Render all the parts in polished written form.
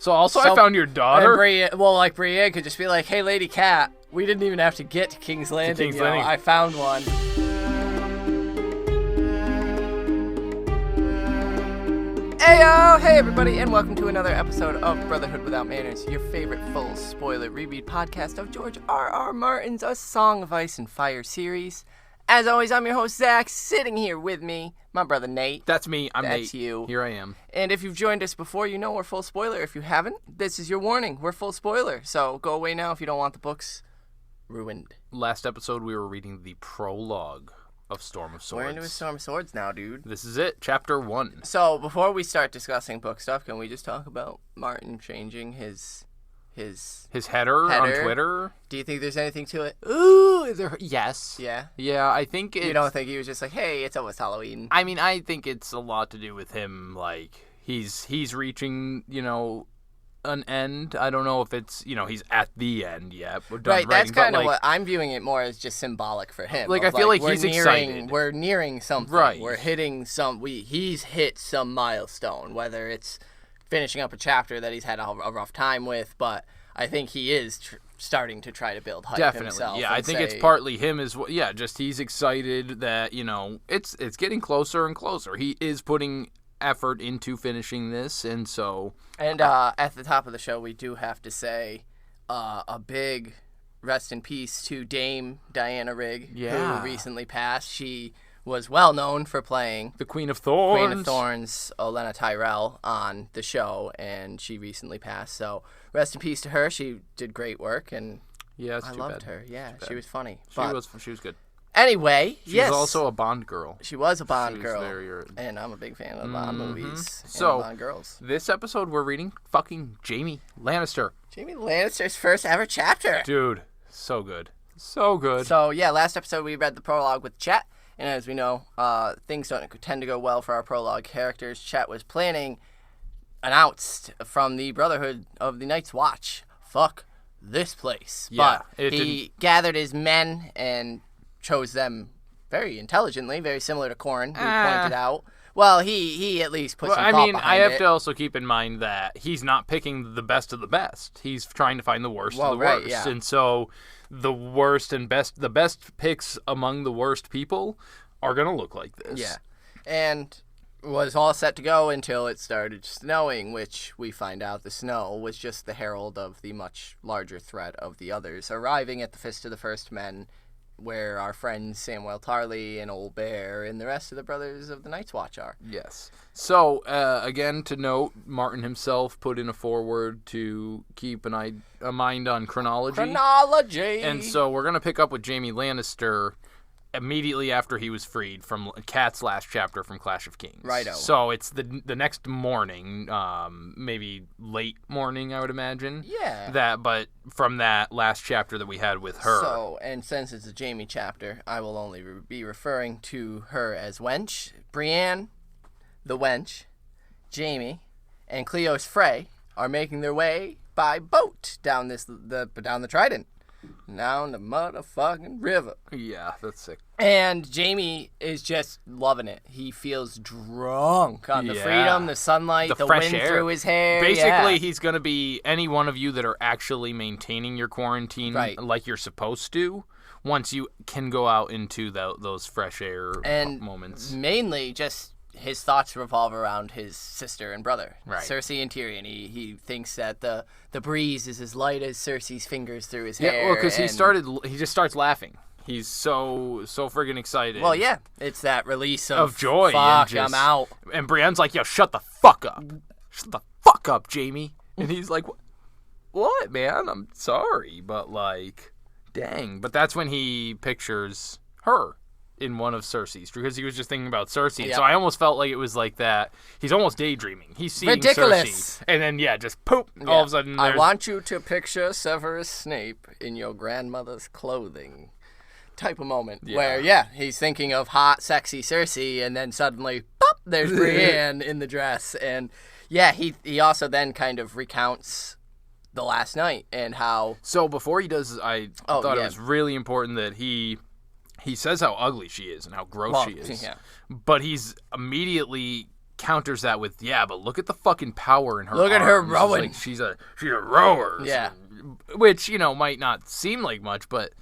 So I found your daughter. Brienne could just be like, hey, Lady Cat, we didn't even have to get to King's Landing. I found one. Heyo! Hey everybody, and welcome to another episode of Brotherhood Without Manners, your favorite full spoiler reread podcast of George R.R. Martin's A Song of Ice and Fire series. As always, I'm your host, Zach, sitting here with me, my brother Nate. That's me, I'm Nate. That's you. Here I am. And if you've joined us before, you know we're full spoiler. If you haven't, this is your warning. We're full spoiler. So go away now if you don't want the books ruined. Last episode, we were reading the prologue of Storm of Swords. We're into a Storm of Swords now, dude. This is it, chapter 1. So before we start discussing book stuff, can we just talk about Martin changing his header on Twitter? Do you think there's anything to it? Ooh, yes. Yeah? Yeah, I think it's... You don't think he was just like, hey, it's almost Halloween? I mean, I think it's a lot to do with him, like, he's reaching, an end. I don't know if it's, he's at the end yet. Right, that's kind of what I'm viewing it more as, just symbolic for him. Like, I feel like he's excited. We're nearing something. Right. We're hitting he's hit some milestone, whether it's finishing up a chapter that he's had a rough time with, but I think he is starting to try to build hype himself. Yeah, I think it's partly him as well. Yeah, just he's excited that, it's getting closer and closer. He is putting effort into finishing this, and so... And at the top of the show, we do have to say a big rest in peace to Dame Diana Rigg, who recently passed. She was well known for playing the Queen of Thorns, Olenna Tyrell, on the show, and she recently passed. So rest in peace to her. She did great work, and I loved her. Yeah, she was funny. She was good. Anyway, she was also a Bond girl. She was a Bond girl, and I'm a big fan of Bond movies and Bond girls. This episode we're reading fucking Jaime Lannister. Jaime Lannister's first ever chapter. Dude, so good. So good. So, yeah, last episode we read the prologue with Chet, and as we know, things don't tend to go well for our prologue characters. Chet was announced from the Brotherhood of the Night's Watch. Fuck this place. Yeah, but he gathered his men and chose them very intelligently, very similar to Corrin, who pointed out. Well, he at least put some thought behind it. I have to also keep in mind that he's not picking the best of the best. He's trying to find the worst of the worst. Yeah. And so the worst and the best picks among the worst people are going to look like this. Yeah. And was all set to go until it started snowing, which we find out the snow was just the herald of the much larger threat of the others arriving at the Fist of the First Men, where our friends Samwell Tarly and Old Bear and the rest of the Brothers of the Night's Watch are. Yes. So, again, to note, Martin himself put in a foreword to keep a mind on chronology. And so we're going to pick up with Jaime Lannister immediately after he was freed from Cat's last chapter from Clash of Kings. Righto. So it's the next morning, maybe late morning, I would imagine. Yeah. But from that last chapter that we had with her. So, and since it's a Jaime chapter, I will only be referring to her as Wench. Brienne, the Wench, Jaime, and Cleos Frey are making their way by boat down the Trident. Down the motherfucking river. Yeah, that's sick. And Jaime is just loving it. He feels drunk on the freedom, the sunlight, the wind air through his hair. Basically, he's going to be any one of you that are actually maintaining your quarantine like you're supposed to, once you can go out into those fresh air moments. Mainly just his thoughts revolve around his sister and brother, right. Cersei and Tyrion. He thinks that the breeze is as light as Cersei's fingers through his hair. Yeah, well, because he just starts laughing. He's so friggin' excited. Well, yeah, it's that release of joy. Fuck, I'm out. And Brienne's like, yo, shut the fuck up. Shut the fuck up, Jaime. And he's like, what, man? I'm sorry, but like, dang. But that's when he pictures her in one of Cersei's, because he was just thinking about Cersei. Yep. So I almost felt like it was like that. He's almost daydreaming. He's seeing ridiculous. Cersei. And then, just poop. All of a sudden, I want you to picture Severus Snape in your grandmother's clothing type of moment. Where, he's thinking of hot, sexy Cersei, and then suddenly, pop, there's Brienne in the dress. And, he also then kind of recounts the last night and how... So before he does, I thought it was really important that he says how ugly she is and how gross she is. Yeah. But he's immediately counters that with, yeah, but look at the fucking power in her Look at her arms. rowing. Like, she's a rower. Yeah. Which, might not seem like much, but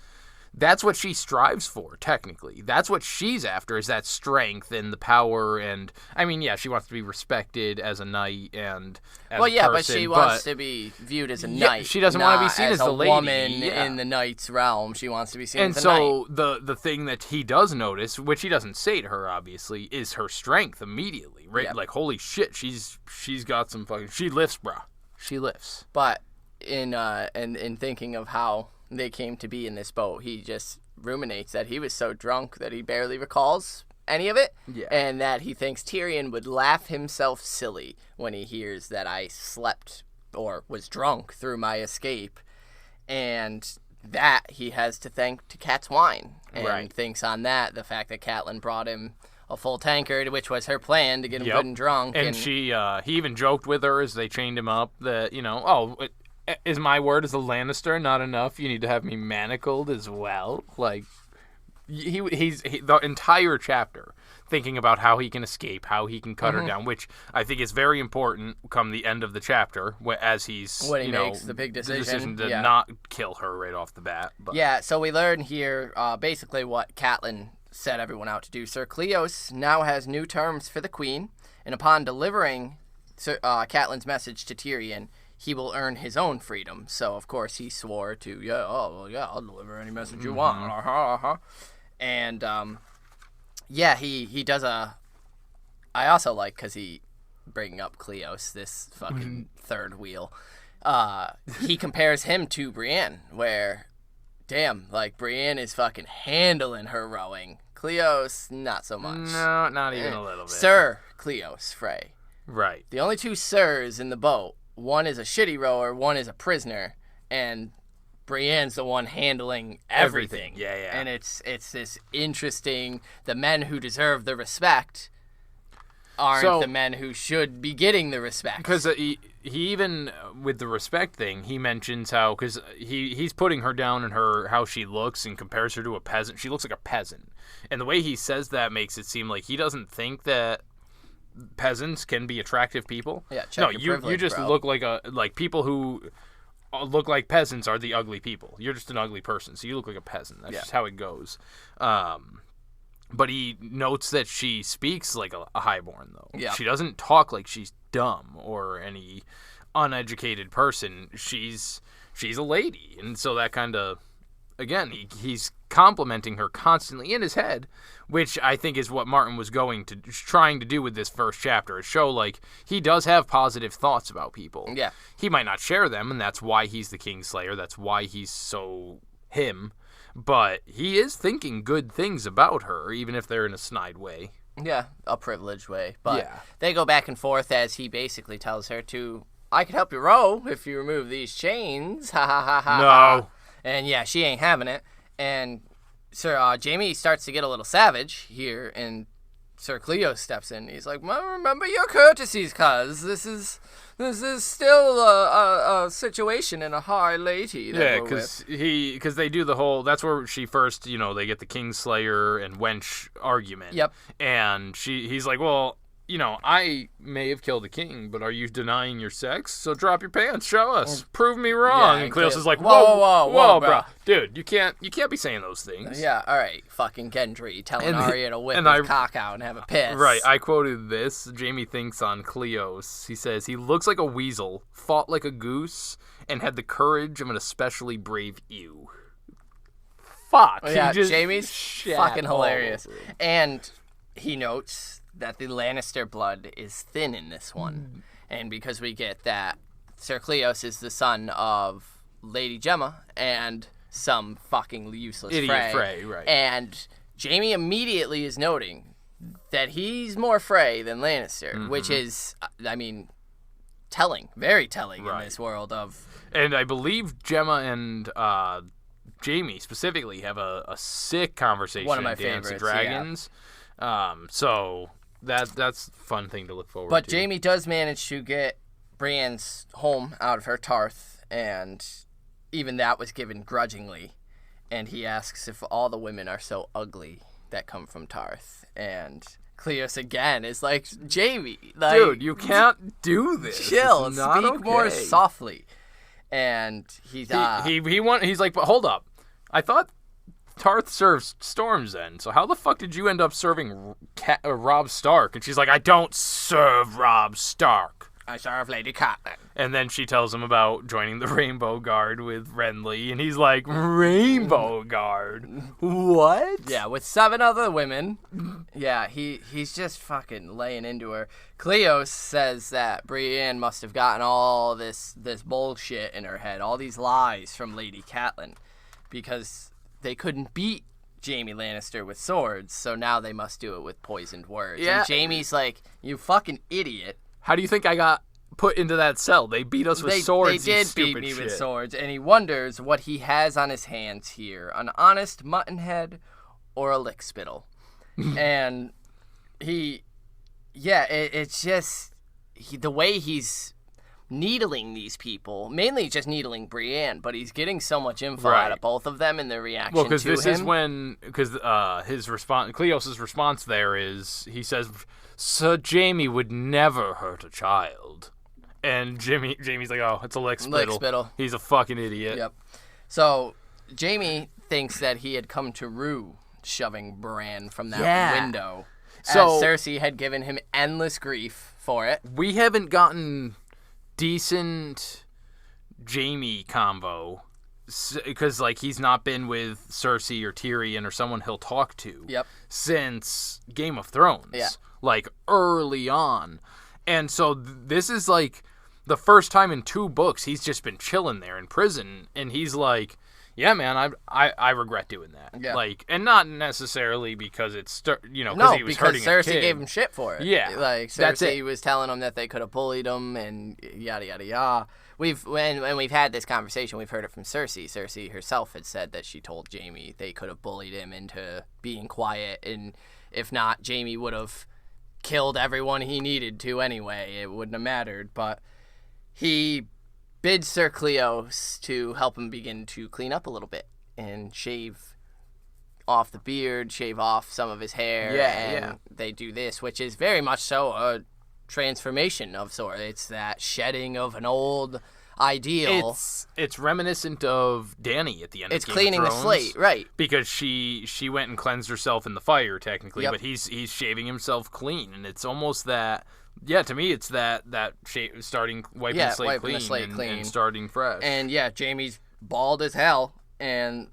that's what she strives for, technically. That's what she's after, is that strength and the power. And, I mean, yeah, she wants to be respected as a knight and as a person. but she wants to be viewed as a knight. She doesn't want to be seen as the lady. Woman in the knight's realm. She wants to be seen as a knight. And so the thing that he does notice, which he doesn't say to her, obviously, is her strength immediately. Right? Yep. Like, holy shit, she's got some fucking... She lifts, bruh. She lifts. But in thinking of how they came to be in this boat, he just ruminates that he was so drunk that he barely recalls any of it, and that he thinks Tyrion would laugh himself silly when he hears that I slept or was drunk through my escape, and that he has to thank to Cat's wine, and thinks on that the fact that Catelyn brought him a full tankard, which was her plan to get him good and drunk, and she he even joked with her as they chained him up that is my word as a Lannister not enough? You need to have me manacled as well. Like, he's the entire chapter thinking about how he can escape, how he can cut her down, which I think is very important come the end of the chapter, as he's when he makes the big decision to not kill her right off the bat. But. Yeah, so we learn here basically what Catelyn set everyone out to do. Sir Cleos now has new terms for the Queen, and upon delivering Catelyn's message to Tyrion, he will earn his own freedom. So, of course, he swore to, I'll deliver any message you want. And, he does a... I also like, because he, bringing up Cleos, this fucking third wheel, he compares him to Brienne, where, damn, like, Brienne is fucking handling her rowing. Cleos, not so much. No, not even a little bit. Sir Cleos Frey. Right. The only two sirs in the boat, one is a shitty rower, one is a prisoner, and Brienne's the one handling everything. Yeah. And it's this interesting, the men who deserve the respect aren't the men who should be getting the respect. Because he even, with the respect thing, he mentions how, because he's putting her down in how she looks and compares her to a peasant. She looks like a peasant. And the way he says that makes it seem like he doesn't think that peasants can be attractive people. Yeah, check your privilege, you just bro. look like people who look like peasants are the ugly people. You're just an ugly person, so you look like a peasant. That's just how it goes. But he notes that she speaks like a highborn, though. Yeah. She doesn't talk like she's dumb or any uneducated person. She's a lady, and so that kind of, again, he's complimenting her constantly in his head, which I think is what Martin was trying to do with this first chapter, is show, like, he does have positive thoughts about people. Yeah. He might not share them, and that's why he's the Kingslayer. That's why he's so him. But he is thinking good things about her, even if they're in a snide way. Yeah, a privileged way. But they go back and forth as he basically tells her I could help you row if you remove these chains. Ha ha ha ha. No. And yeah, she ain't having it. And Sir Jaime starts to get a little savage here, and Sir Cleos steps in. He's like, well, remember your courtesies, cuz. This is still a situation in a high lady. Yeah, because they do the whole. That's where she first, they get the Kingslayer and wench argument. Yep. And he's like, well, I may have killed the king, but are you denying your sex? So drop your pants, show us, prove me wrong. Yeah, and Cleos is like, whoa, bro, dude, you can't be saying those things. Yeah, all right, fucking Gendry telling Arya to whip his cock out and have a piss. Right, I quoted this. Jaime thinks on Cleos. He says he looks like a weasel, fought like a goose, and had the courage of an especially brave ewe. Fuck. Yeah, Jaime's fucking hilarious, and he notes that the Lannister blood is thin in this one. And because we get that Sir Cleos is the son of Lady Gemma and some fucking useless idiot Frey, right. And Jaime immediately is noting that he's more Frey than Lannister, which is, telling, very telling in this world of... And I believe Gemma and Jaime specifically have a sick conversation one of my in Dance favorites, of Dragons. Yeah. So... That's a fun thing to look forward to. But Jaime does manage to get Brienne's home out of her Tarth, and even that was given grudgingly. And he asks if all the women are so ugly that come from Tarth. And Cleos again is like, Jaime, like, dude, you can't do this. Chill, It's not speak more okay. softly. And he's he's like, but hold up. I thought Tarth serves Storm's End, so how the fuck did you end up serving Robb Stark? And she's like, I don't serve Robb Stark. I serve Lady Catelyn. And then she tells him about joining the Rainbow Guard with Renly, and he's like, Rainbow Guard? What? Yeah, with 7 other women. Yeah, he's just fucking laying into her. Cleos says that Brienne must have gotten all this bullshit in her head, all these lies from Lady Catelyn, because they couldn't beat Jaime Lannister with swords, so now they must do it with poisoned words. Yeah. And Jaime's like, you fucking idiot. How do you think I got put into that cell? They beat us with swords, They you did stupid beat me shit. with swords, and he wonders what he has on his hands here, an honest mutton head or a lick spittle. And it's just the way he's needling these people, mainly just needling Brienne, but he's getting so much info out of both of them and their reaction to him. Well, because this is when, Cleos' response there is, he says, Sir Jaime would never hurt a child. And Jaime's like, oh, it's a lick spittle. He's a fucking idiot. Yep. So Jaime thinks that he had come to rue shoving Bran from that window. So as Cersei had given him endless grief for it. We haven't gotten decent Jaime combo because, like, he's not been with Cersei or Tyrion or someone he'll talk to since Game of Thrones. Yeah. Like, early on. And so this is, like, the first time in 2 books he's just been chilling there in prison, and he's like, yeah, man, I regret doing that. Yeah. Like, and not necessarily because it's, because he was hurting a kid. No, because Cersei gave him shit for it. Yeah. Like, Cersei was telling him that they could have bullied him and yada, yada, yada. When we've had this conversation, we've heard it from Cersei. Cersei herself had said that she told Jaime they could have bullied him into being quiet, and if not, Jaime would have killed everyone he needed to anyway. It wouldn't have mattered. But he bids Sir Cleos to help him begin to clean up a little bit and shave off the beard, shave off some of his hair. And they do this, which is very much so a transformation of sorts. It's that shedding of an old ideal. It's reminiscent of Dany at the end of Game of Thrones. It's cleaning the slate, right. Because she went and cleansed herself in the fire, technically, but he's shaving himself clean, and it's almost that, to me, it's that starting, wiping the slate clean and starting fresh. And Jaime's bald as hell, and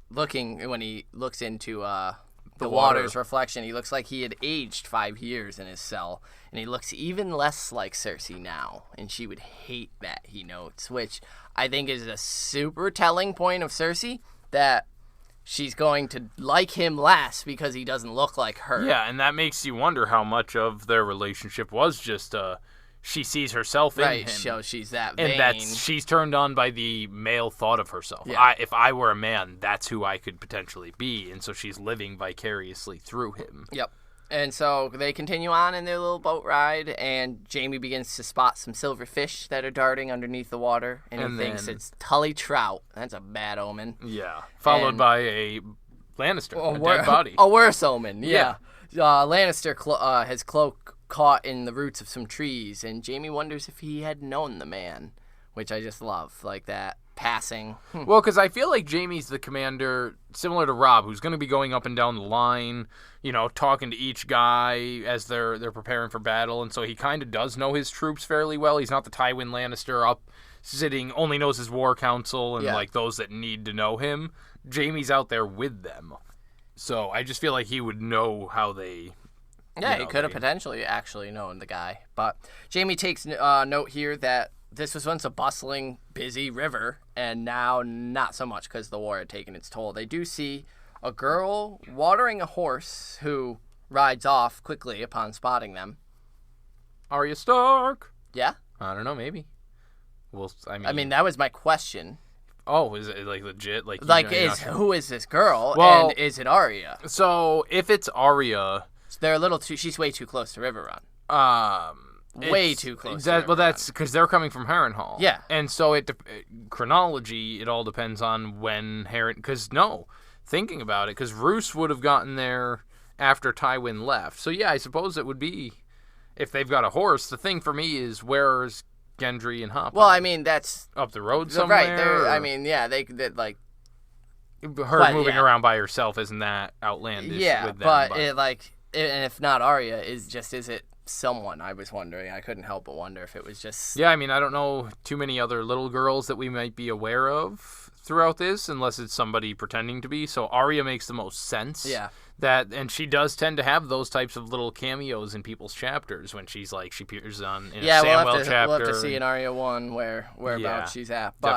when he looks into the water's reflection, he looks like he had aged 5 years in his cell, and he looks even less like Cersei now, and she would hate that, he notes, which I think is a super telling point of Cersei, that she's going to like him less because he doesn't look like her. Yeah, and that makes you wonder how much of their relationship was just she sees herself in him. Right, so she's that vain. And she's turned on by the male thought of herself. Yeah. If I were a man, that's who I could potentially be, and so she's living vicariously through him. Yep. And so they continue on in their little boat ride, and Jaime begins to spot some silver fish that are darting underneath the water, and he thinks it's Tully trout. That's a bad omen. Yeah. Followed by a Lannister, a dead body. A worse omen, yeah. Lannister has cloak caught in the roots of some trees, and Jaime wonders if he had known the man, which I just love, like that passing. Well, because I feel like Jaime's the commander, similar to Robb, who's going to be going up and down the line, talking to each guy as they're preparing for battle, and so he kind of does know his troops fairly well. He's not the Tywin Lannister up sitting, only knows his war council and like those that need to know him. Jaime's out there with them. So I just feel like he would know how they... Yeah, he could have potentially actually known the guy. But Jaime takes note here that this was once a bustling, busy river, and now not so much because the war had taken its toll. They do see a girl watering a horse who rides off quickly upon spotting them. Arya Stark! Yeah? I don't know, maybe. I mean, that was my question. Oh, is it like legit? Who is this girl, well, and is it Arya? So, if it's Arya... They're a little too... She's way too close to River Run. Way too close to River Run. That's because they're coming from Harrenhal. Yeah. And so, chronology, it all depends on when Because, thinking about it, because Roose would have gotten there after Tywin left. So yeah, I suppose it would be if they've got a horse. The thing for me is where's Gendry and Hop? Well, I mean that's up the road somewhere. Right. I mean, yeah, they like her moving around by herself isn't that outlandish? Yeah, with them, but and if not Arya, is it someone? I was wondering. I couldn't help but wonder if it was just. Yeah, I mean, I don't know too many other little girls that we might be aware of throughout this, unless it's somebody pretending to be. So Arya makes the most sense. Yeah. And she does tend to have those types of little cameos in people's chapters when she's like she appears on in a Samwell chapter. We'll have to see in Arya 1 whereabouts she's at. But,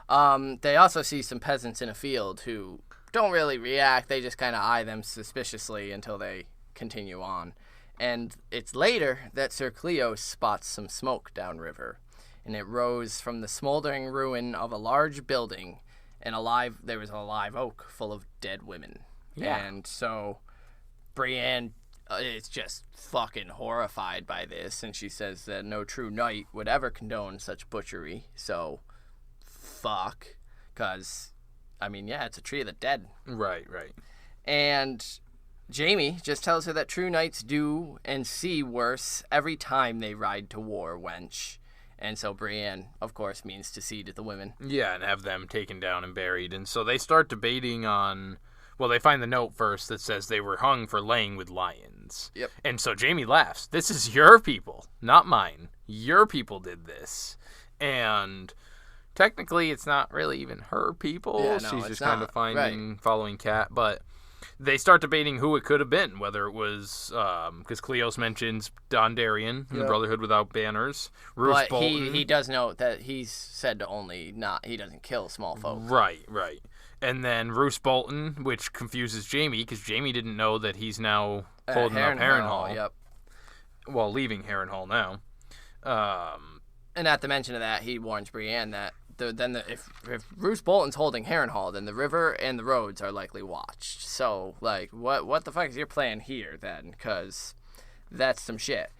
definitely. They also see some peasants in a field who don't really react. They just kind of eye them suspiciously until they continue on. And it's later that Sir Cleos spots some smoke downriver, and it rose from the smoldering ruin of a large building, and there was a live oak full of dead women. Yeah. And so Brienne is just fucking horrified by this, and she says that no true knight would ever condone such butchery. So, fuck. Because, I mean, yeah, it's a tree of the dead. Right. And Jaime just tells her that true knights do and see worse every time they ride to war, wench. And so Brienne, of course, means to see to the women. Yeah, and have them taken down and buried. And so they start debating on... Well, they find the note first that says they were hung for laying with lions. Yep. And so Jaime laughs. This is your people, not mine. Your people did this. And technically, it's not really even her people. Yeah, no, she's just not. kind of following Cat. But they start debating who it could have been, whether it was... Because Cleos mentions Dondarrion in the Brotherhood Without Banners. Roose Bolton. He does note that he's said to only not... He doesn't kill small folk. Right. And then Roose Bolton, which confuses Jaime, because Jaime didn't know that he's now holding up Harrenhal. Yep. Well, leaving Harrenhal now. And at the mention of that, he warns Brienne that if Roose Bolton's holding Harrenhal, then the river and the roads are likely watched. So, like, what the fuck is your plan here, then? Because that's some shit.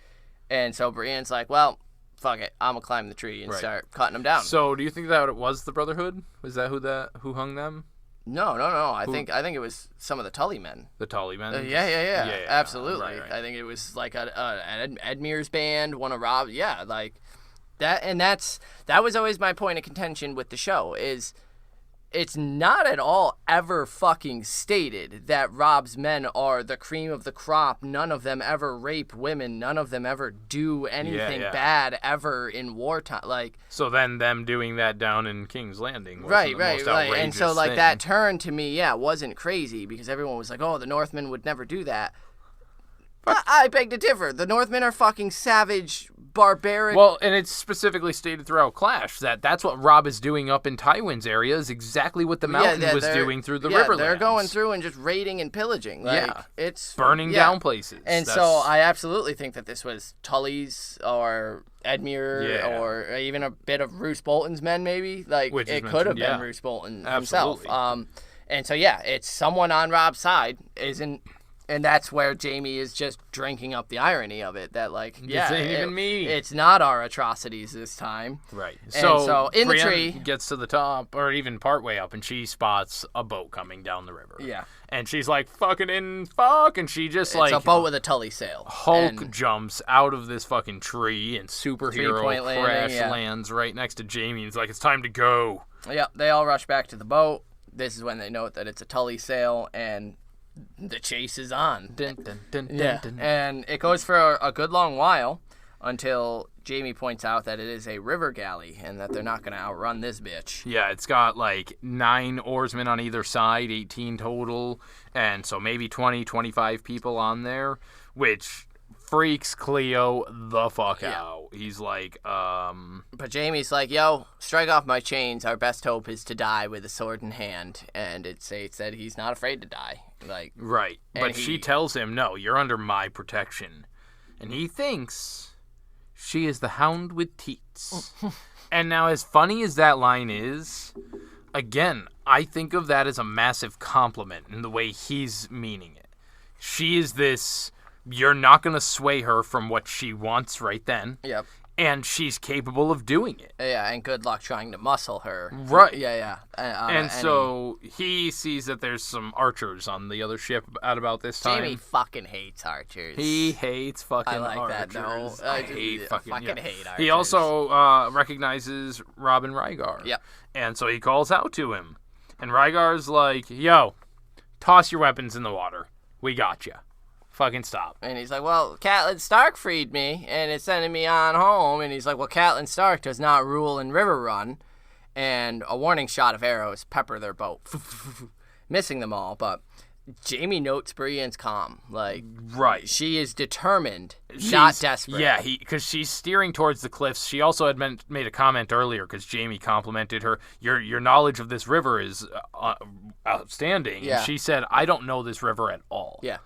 And so Brienne's like, well... Fuck it, I'm gonna climb the tree and start cutting them down. So, do you think that it was the Brotherhood? Was that who hung them? No. I think it was some of the Tully men. The Tully men? Yeah, absolutely. Right. I think it was like an Edmure's band, one of Rob. Yeah, like that, and that was always my point of contention with the show. Is it's not at all ever fucking stated that Rob's men are the cream of the crop. None of them ever rape women. None of them ever do anything bad ever in wartime. Like, so then them doing that down in King's Landing was right. the most outrageous And so like thing. that turn to me, wasn't crazy because everyone was like, oh, the Northmen would never do that. I beg to differ. The Northmen are fucking savage, barbaric. Well, and it's specifically stated throughout Clash that that's what Robb is doing up in Tywin's area is exactly what the Mountain was doing through the Riverlands. They're going through and just raiding and pillaging. Like, it's burning down places. And so I absolutely think that this was Tully's or Edmure or even a bit of Roose Bolton's men, maybe. Like, it could have been Roose Bolton himself. And so, it's someone on Robb's side and that's where Jaime is just drinking up the irony of it. That, like, this ain't even me. It's not our atrocities this time. Right. And so in Brienne the tree... gets to the top, or even partway up, and she spots a boat coming down the river. Yeah. And she's like, and she just, it's a boat with a Tully sail. Hulk jumps out of this fucking tree, and superhero crash lands right next to Jaime, and he's like, it's time to go. Yep, they all rush back to the boat. This is when they note that it's a Tully sail, and... the chase is on. And it goes for a good long while until Jaime points out that it is a river galley and that they're not going to outrun this bitch. Yeah, it's got like 9 oarsmen on either side, 18 total, and so maybe 20, 25 people on there, which freaks Cleo the fuck out. He's like, But Jaime's like, yo, strike off my chains. Our best hope is to die with a sword in hand. And it states that he's not afraid to die. Like, right. But she tells him, no, you're under my protection. And he thinks she is the hound with teats. And now, as funny as that line is, again, I think of that as a massive compliment in the way he's meaning it. She is this... You're not going to sway her from what she wants right then. Yep. And she's capable of doing it. Yeah, and good luck trying to muscle her. Right. Yeah. And so he sees that there's some archers on the other ship at about this time. Jamie fucking hates archers. He hates fucking I like archers. that, no. I hate fucking hate archers. He also recognizes Robin Rygar. Yep. And so he calls out to him. And Rygar's like, yo, toss your weapons in the water. We got you. Fucking stop. And he's like, well, Catelyn Stark freed me, and it's sending me on home. And he's like, well, Catelyn Stark does not rule in River Run. And a warning shot of arrows pepper their boat, missing them all. But Jaime notes Brienne's calm. Like, right. She is determined, not desperate. Yeah, because she's steering towards the cliffs. She also had made a comment earlier because Jaime complimented her. Your knowledge of this river is outstanding. Yeah. And she said, I don't know this river at all. Yeah.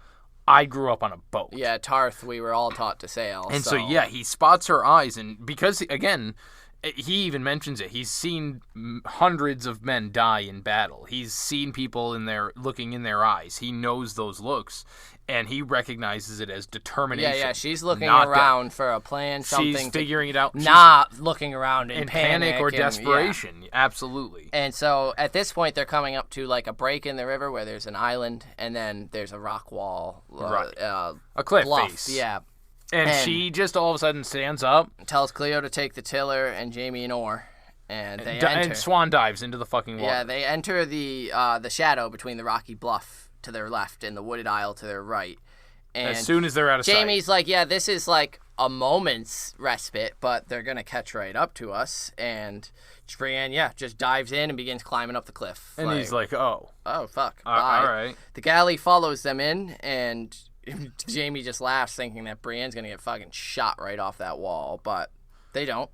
I grew up on a boat. Yeah, Tarth, we were all taught to sail. And so he spots her eyes, and because, again, he even mentions it, he's seen hundreds of men die in battle. He's seen people looking in their eyes. He knows those looks, and he recognizes it as determination. Yeah, she's looking around for a plan, something. She's figuring it out. Not looking around in panic or desperation. Yeah. Absolutely. And so at this point, they're coming up to like a break in the river where there's an island, and then there's a rock wall. Right. A cliff bluff. face. Yeah. And she just all of a sudden stands up. Tells Cleo to take the tiller and Jaime an oar. And they enter. And swan dives into the fucking water. Yeah, they enter the shadow between the rocky bluff to their left and the wooded isle to their right. And as soon as they're out of sight. Jaime's like, yeah, this is like a moment's respite, but they're going to catch right up to us. And Brienne, just dives in and begins climbing up the cliff. And he's like, oh, fuck. All right. The galley follows them in, and Jaime just laughs, thinking that Brienne's going to get fucking shot right off that wall, but they don't.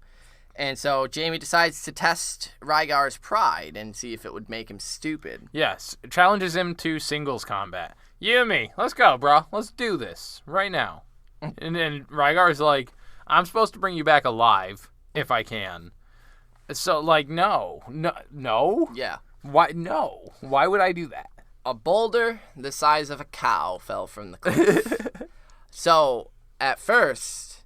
And so Jaime decides to test Rygar's pride and see if it would make him stupid. Yes, challenges him to singles combat. You and me, let's go, bro. Let's do this right now. And then Rygar's like, I'm supposed to bring you back alive if I can. So, like, no. Yeah. Why? No. Why would I do that? A boulder the size of a cow fell from the cliff. So, at first,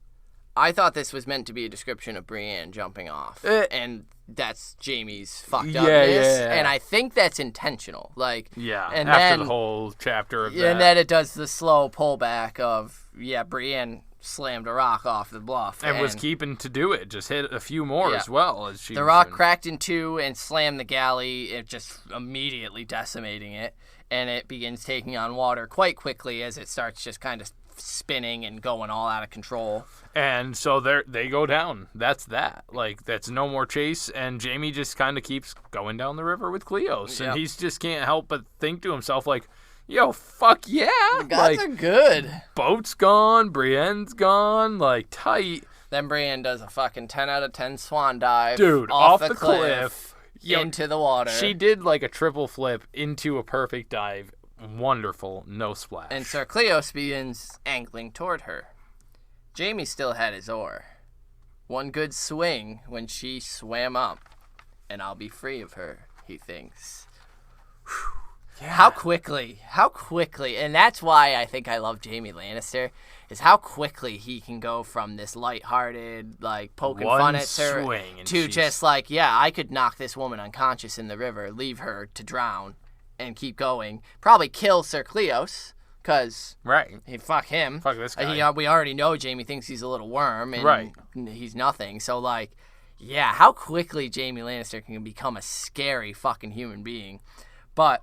I thought this was meant to be a description of Brienne jumping off. And that's Jaime's fucked upness. Yeah. And I think that's intentional. Like, and after the whole chapter of that. And then it does the slow pullback of, Brienne slammed a rock off the bluff. And was keeping to do it. Just hit a few more as well. The rock cracked in two and slammed the galley, it just immediately decimating it. And it begins taking on water quite quickly as it starts just kind of spinning and going all out of control. And so they go down. That's that. Like, that's no more chase. And Jaime just kind of keeps going down the river with Cleos. And he just can't help but think to himself, like, yo, fuck yeah. The gods are good. Boat's gone. Brienne's gone. Like, tight. Then Brienne does a fucking 10 out of 10 swan dive. Dude, off the cliff. Into the water. She did like a triple flip into a perfect dive. Wonderful. No splash. And Sir Cleos begins angling toward her. Jaime still had his oar. One good swing when she swam up, and I'll be free of her, he thinks. Yeah. How quickly, and that's why I think I love Jaime Lannister, is how quickly he can go from this lighthearted, like, poking fun at her, to just like, I could knock this woman unconscious in the river, leave her to drown, and keep going. Probably kill Sir Cleos, because fuck him. Fuck this guy. We already know Jaime thinks he's a little worm, and he's nothing, so like, how quickly Jaime Lannister can become a scary fucking human being. But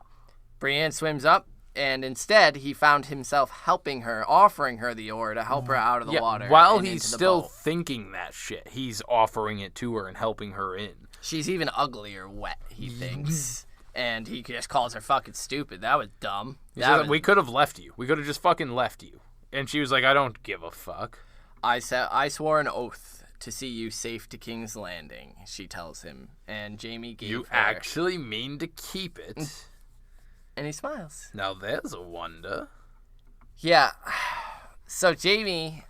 Brienne swims up, and instead he found himself helping her, offering her the oar to help her out of the water. While he's still thinking that shit, he's offering it to her and helping her in. She's even uglier wet, he thinks. And he just calls her fucking stupid. That was dumb. We could have left you. We could have just fucking left you. And she was like, I don't give a fuck. I swore an oath to see you safe to King's Landing, she tells him. And Jaime gave her... You actually mean to keep it. And he smiles. Now there's a wonder. Yeah. So Jaime,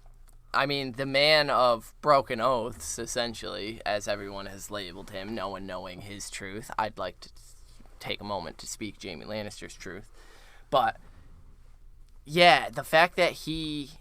the man of broken oaths, essentially, as everyone has labeled him, no one knowing his truth. I'd like to take a moment to speak Jaime Lannister's truth. But, the fact that he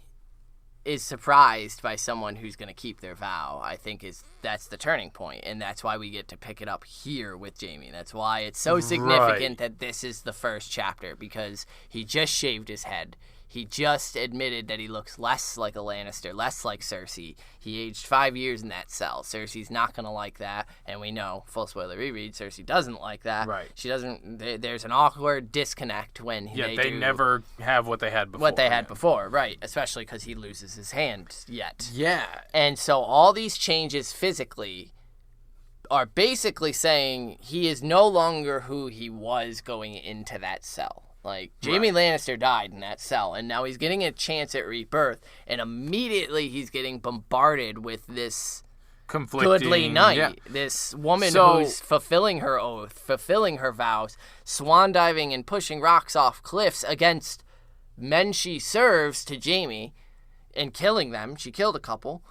is surprised by someone who's going to keep their vow, I think that's the turning point, and that's why we get to pick it up here with Jaime. That's why it's so significant that this is the first chapter, because he just shaved his head. He just admitted that he looks less like a Lannister, less like Cersei. He aged 5 years in that cell. Cersei's not going to like that, and we know, full spoiler reread, Cersei doesn't like that. Right. She doesn't. There's an awkward disconnect when they never have what they had before. Right, especially because he loses his hand yet. Yeah. And so all these changes physically are basically saying he is no longer who he was going into that cell. Like, Jaime Lannister died in that cell, and now he's getting a chance at rebirth, and immediately he's getting bombarded with this goodly knight, this woman who's fulfilling her oath, fulfilling her vows, swan diving and pushing rocks off cliffs against men she serves to Jaime, and killing them. She killed a couple.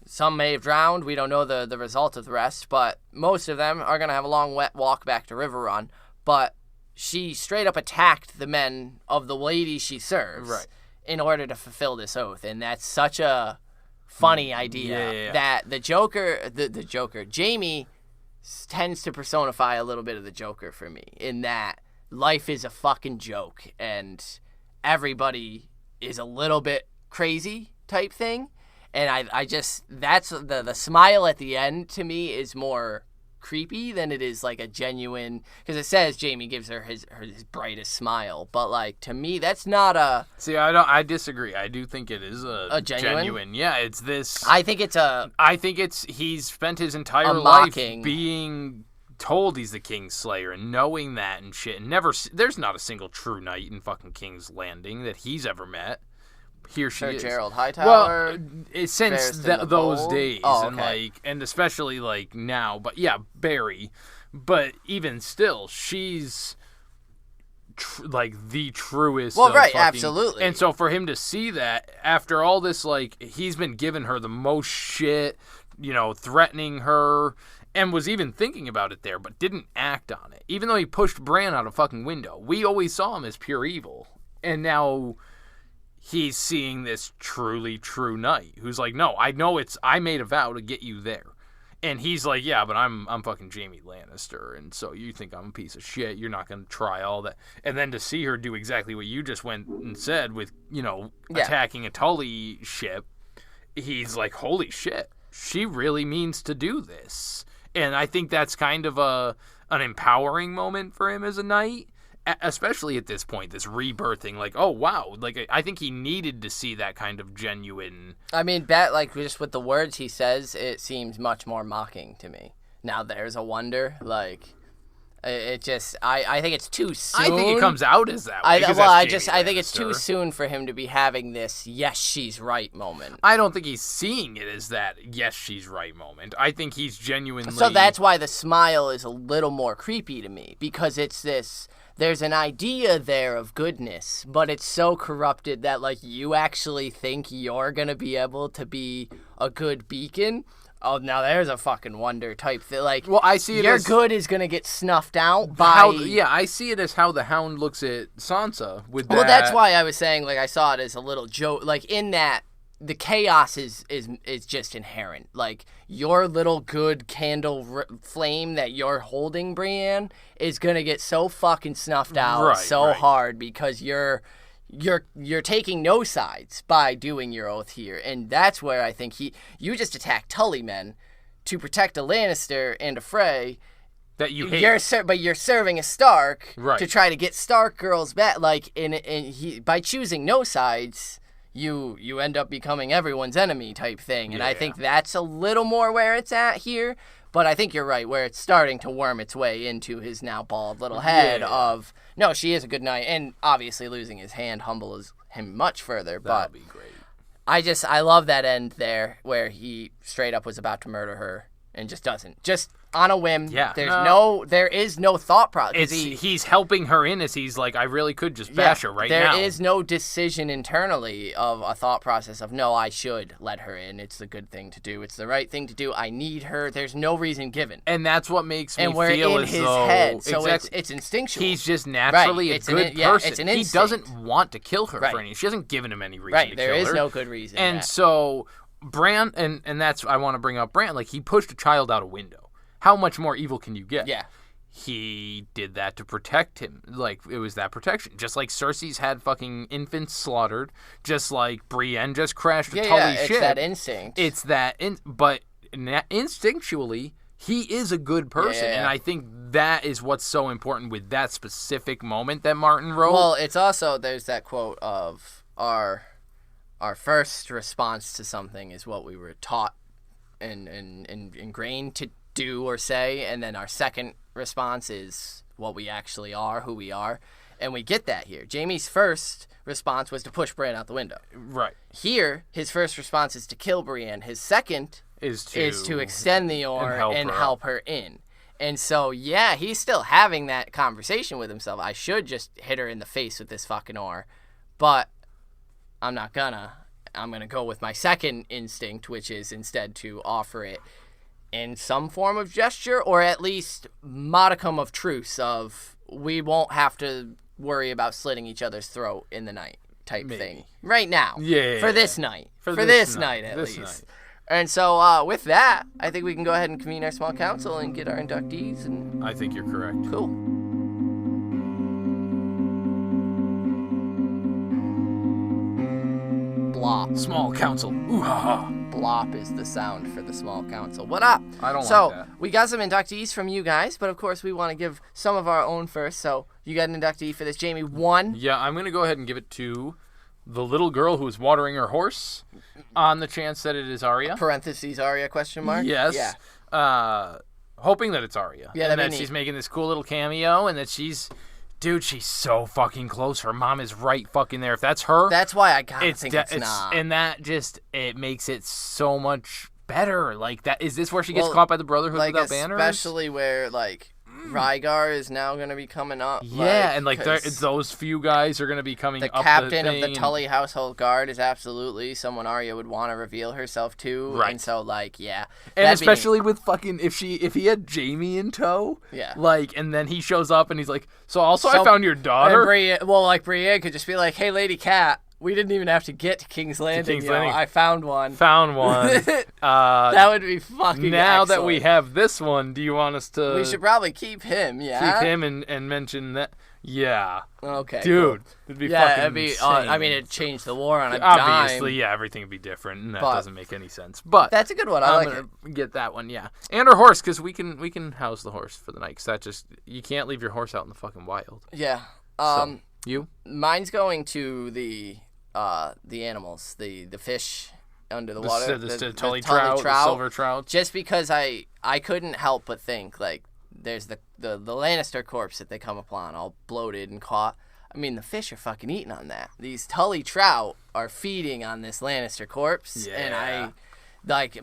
Some may have drowned. We don't know the result of the rest, but most of them are going to have a long, wet walk back to River Run. But she straight up attacked the men of the lady she serves in order to fulfill this oath. And that's such a funny idea that the Joker, Jaime tends to personify a little bit of the Joker for me, in that life is a fucking joke and everybody is a little bit crazy type thing. And I just, that's the smile at the end to me is more creepy than it is like a genuine, because it says Jaime gives her his brightest smile, but like, to me that's not a I disagree. I do think it is a genuine. Yeah, it's this, I think it's he's spent his entire life being told he's the King's Slayer and knowing that and shit, and there's not a single true knight in fucking King's Landing that he's ever met. Here she is. Gerald Hightower. Well, since those days, and especially like now. But yeah, Barry. But even still, she's like the truest. Well, right, absolutely. And so for him to see that after all this, like, he's been giving her the most shit, threatening her, and was even thinking about it there, but didn't act on it. Even though he pushed Bran out a fucking window, we always saw him as pure evil, and now he's seeing this truly true knight who's like, no, I made a vow to get you there. And he's like, yeah, but I'm fucking Jaime Lannister, and so you think I'm a piece of shit, you're not going to try all that. And then to see her do exactly what you just went and said with, attacking a Tully ship, he's like, holy shit, she really means to do this. And I think that's kind of an empowering moment for him as a knight. Especially at this point, this rebirthing, like, oh, wow. Like, I think he needed to see that kind of genuine... I mean, just with the words he says, it seems much more mocking to me. Now, there's a wonder, like, it just... I think it's too soon. I think it comes out as that way. I think it's too soon for him to be having this, yes, she's right moment. I don't think he's seeing it as that, yes, she's right moment. I think he's genuinely... So that's why the smile is a little more creepy to me, because it's this... There's an idea there of goodness, but it's so corrupted that, like, you actually think you're going to be able to be a good beacon? Oh, now there's a fucking wonder type thing. Like, well, I see it your good is going to get snuffed out by... I see it as how the Hound looks at Sansa with that. Well, that's why I was saying, like, I saw it as a little joke. Like, in that, the chaos is just inherent. Like, your little good candle flame that you're holding, Brienne, is gonna get so fucking snuffed out hard because you're taking no sides by doing your oath here, and that's where I think you just attacked Tully men to protect a Lannister and a Frey that you hate. But you're serving a Stark to try to get Stark girls back. Like, by choosing no sides, you end up becoming everyone's enemy type thing. And I think that's a little more where it's at here. But I think you're right, where it's starting to worm its way into his now bald little head of, no, she is a good knight. And obviously losing his hand humbles him much further. That'd be great. I love that end there where he straight up was about to murder her and just doesn't. Just on a whim. Yeah. There is no thought process. He's helping her in as he's like, I really could just bash her right now. There is no decision internally of a thought process of, no, I should let her in. It's the good thing to do. It's the right thing to do. I need her. There's no reason given. And that's what makes me and we're feel in as his though... head, so exactly, it's instinctual. He's just naturally a good person. It's an he instinct. Doesn't want to kill her for any. She hasn't given him any reason to kill her. There is no good reason. And so Bran, and that's, I want to bring up Bran, like, he pushed a child out a window. How much more evil can you get? Yeah. He did that to protect him. Like, it was that protection. Just like Cersei's had fucking infants slaughtered. Just like Brienne just crashed a Tully ship. It's that instinct. It's that, but instinctually, he is a good person. And I think that is what's so important with that specific moment that Martin wrote. Well, it's also, there's that quote of our first response to something is what we were taught and ingrained to do or say, and then our second response is what we actually are, who we are, and we get that here. Jaime's first response was to push Brienne out the window. Right. Here, his first response is to kill Brienne. His second is to extend the oar and help her in. And so, yeah, he's still having that conversation with himself. I should just hit her in the face with this fucking oar, but I'm not gonna. I'm gonna go with my second instinct, which is instead to offer it in some form of gesture, or at least modicum of truce of, we won't have to worry about slitting each other's throat in the night type thing right now. For this night. For this night, at least. And so with that, I think we can go ahead and convene our small council and get our inductees. And I think you're correct. Cool. Blop. Small council. Ooh ha ha. Blop is the sound for the small council. What up? I don't like that. So, we got some inductees from you guys, but of course we want to give some of our own first. So, you got an inductee for this, Jaime. 1. Yeah, I'm going to go ahead and give it to the little girl who is watering her horse on the chance that it is Arya. Parentheses Arya, question mark? Yes. Yeah. Hoping that it's Arya. Yeah, and that she's making this cool little cameo, and that she's... Dude, she's so fucking close. Her mom is right fucking there. If that's her... That's why I gotta think it's not. And that just... It makes it so much better. Like, that... Is this where she gets caught by the Brotherhood Without Manners? Especially where, like... Rygar is now going to be coming up. Yeah, and those few guys are going to be coming up. The captain of the Tully household guard is absolutely someone Arya would want to reveal herself to. Right. And so, like, yeah. And especially with fucking, if he had Jaime in tow. Yeah. Like, and then he shows up and he's like, so I found your daughter. And Brienne could just be like, hey, Lady Cat. We didn't even have to get to King's Landing. I found one. That would be fucking Now excellent. that we have this one, do you want us to... We should probably keep him, yeah? Keep him and mention that... Yeah. Okay. Dude, it'd be fucking insane. I mean, it'd change the war on a Obviously, dime. yeah, everything would be different, and that doesn't make any sense. But that's a good one. I like it. I'm gonna get that one, yeah. And her horse, because we can house the horse for the night, because that just... You can't leave your horse out in the fucking wild. Yeah. You? Mine's going to the animals, the fish under the water, the Tully trout, the silver trout. Just because I couldn't help but think, like, there's the Lannister corpse that they come upon, all bloated and caught. I mean, the fish are fucking eating on that. These Tully trout are feeding on this Lannister corpse, and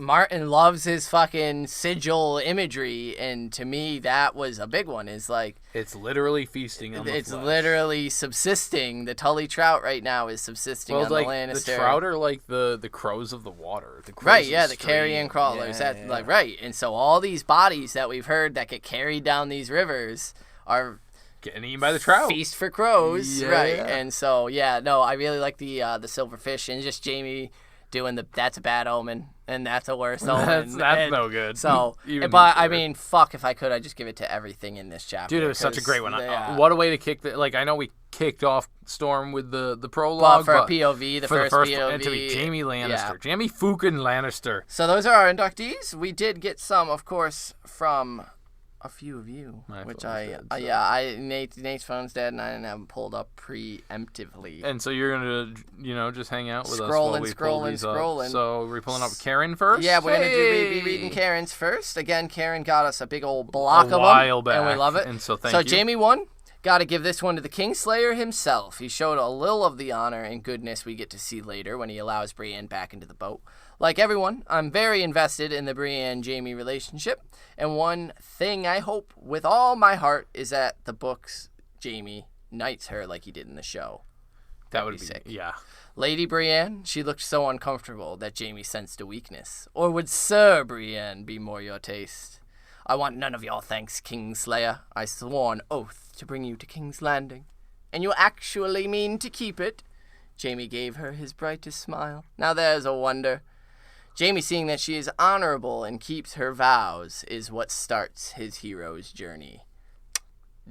Martin loves his fucking sigil imagery, and to me, that was a big one, is like... It's literally feasting on the It's flesh. literally subsisting. The Tully trout right now is subsisting on the Lannister. The trout are like the crows of the water. The crows right, yeah, the carrion crawlers. Yeah. Right, and so all these bodies that we've heard that get carried down these rivers are... Getting eaten by the trout. Feast for crows, yeah. Right, and so, yeah, no, I really like the silverfish, and just Jaime doing that's a bad omen. And that's a worse omen. That's no good. So, but I mean, fuck, if I could, I'd just give it to everything in this chapter. Dude, it was such a great one. What a way to kick the... Like, I know we kicked off Storm with the But prologue. for a POV, the first POV. And to be Jaime Lannister. Jaime fucking Lannister. So those are our inductees. We did get some, of course, from a few of you. Nate's phone's dead, and I didn't have them pulled up preemptively. And so you're going to, just hang out with us while we pull these up. Scrolling. So we're pulling up Karen first? Yeah, we're going to be reading Karen's first. Again, Karen got us a big old block of them. A while back. And we love it. And so thank you. So Jaime 1, Gotta give this one to the Kingslayer himself. He showed a little of the honor and goodness we get to see later when he allows Brienne back into the boat. Like everyone, I'm very invested in the Brienne-Jaime relationship, and one thing I hope with all my heart is that the books Jaime knights her like he did in the show. That would be sick. Yeah. Lady Brienne, she looked so uncomfortable that Jaime sensed a weakness. Or would Sir Brienne be more your taste? I want none of your thanks, Kingslayer. I swore an oath to bring you to King's Landing. And you actually mean to keep it? Jaime gave her his brightest smile. Now there's a wonder. Jaime seeing that she is honorable and keeps her vows is what starts his hero's journey.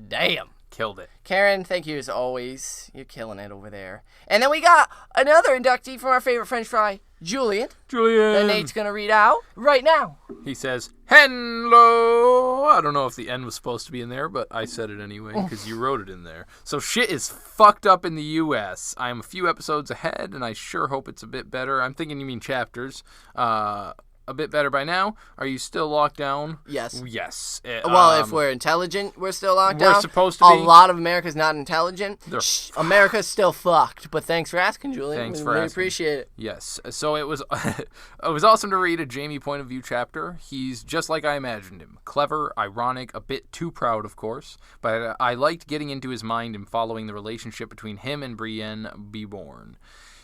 Damn. Killed it. Karen, thank you as always. You're killing it over there. And then we got another inductee from our favorite French fry, Julian. That Nate's going to read out right now. He says, hello. I don't know if the N was supposed to be in there, but I said it anyway because you wrote it in there. So shit is fucked up in the U.S. I'm a few episodes ahead, and I sure hope it's a bit better. I'm thinking you mean chapters. A bit better by now. Are you still locked down? Yes. Yes. Well, if we're intelligent, we're still locked down. We're supposed to be. A lot of America's not intelligent. America's still fucked. But thanks for asking, Julian. Thanks for really asking. Appreciate it. Yes. So it was awesome to read a Jaime point of view chapter. He's just like I imagined him. Clever, ironic, a bit too proud, of course. But I liked getting into his mind and following the relationship between him and Brienne be born.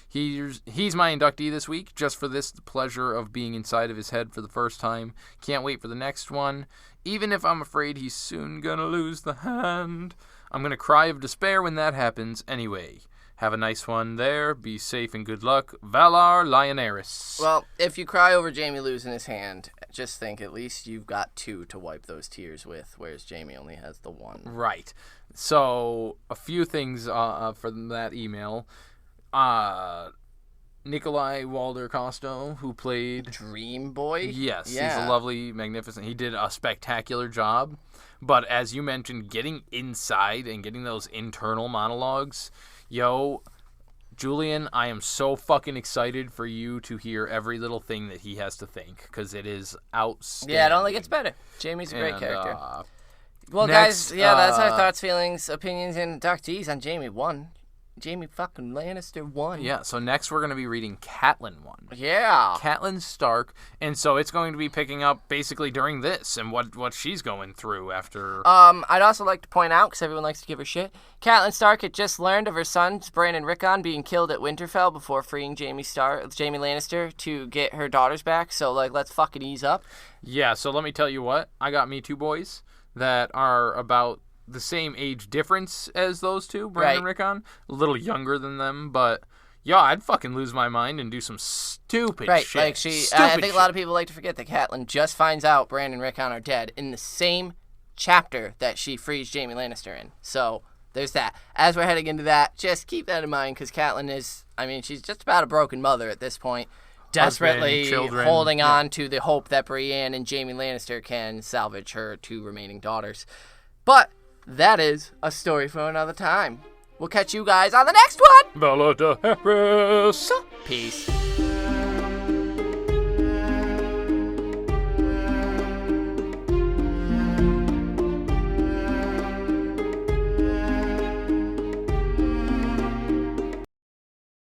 He's my inductee this week, just for the pleasure of being inside of his head for the first time. Can't wait for the next one. Even if I'm afraid he's soon gonna lose the hand. I'm gonna cry of despair when that happens anyway. Have a nice one there. Be safe and good luck. Valar Lionaris. Well, if you cry over Jaime losing his hand, just think at least you've got 2 to wipe those tears with, whereas Jaime only has the 1. Right. So, a few things from that email. Nikolai Walder-Costo, who played Dream Boy? Yes, yeah. He's a lovely, magnificent. He did a spectacular job. But as you mentioned, getting inside and getting those internal monologues, Julian, I am so fucking excited for you to hear every little thing that he has to think, because it is outstanding. Yeah, it only gets better. Jamie's a great character. Well, next, guys, that's our thoughts, feelings, opinions, and inductees on Jaime 1. Jaime fucking Lannister 1. Yeah, so next we're going to be reading Catelyn 1. Yeah. Catelyn Stark, and so it's going to be picking up basically during this and what she's going through after. I'd also like to point out, because everyone likes to give her shit, Catelyn Stark had just learned of her son, Bran and Rickon, being killed at Winterfell before freeing Jaime Lannister to get her daughters back, so, let's fucking ease up. Yeah, so let me tell you what. I got me 2 boys that are about the same age difference as those two, Bran and Rickon. A little younger than them, but I'd fucking lose my mind and do some stupid shit. Right, I think a lot of people like to forget that Catelyn just finds out Bran and Rickon are dead in the same chapter that she frees Jaime Lannister in. So there's that. As we're heading into that, just keep that in mind, because Catelyn is, she's just about a broken mother at this point. Desperately holding on to the hope that Brienne and Jaime Lannister can salvage her 2 remaining daughters. But that is a story for another time. We'll catch you guys on the next one. Valada Harris. Peace.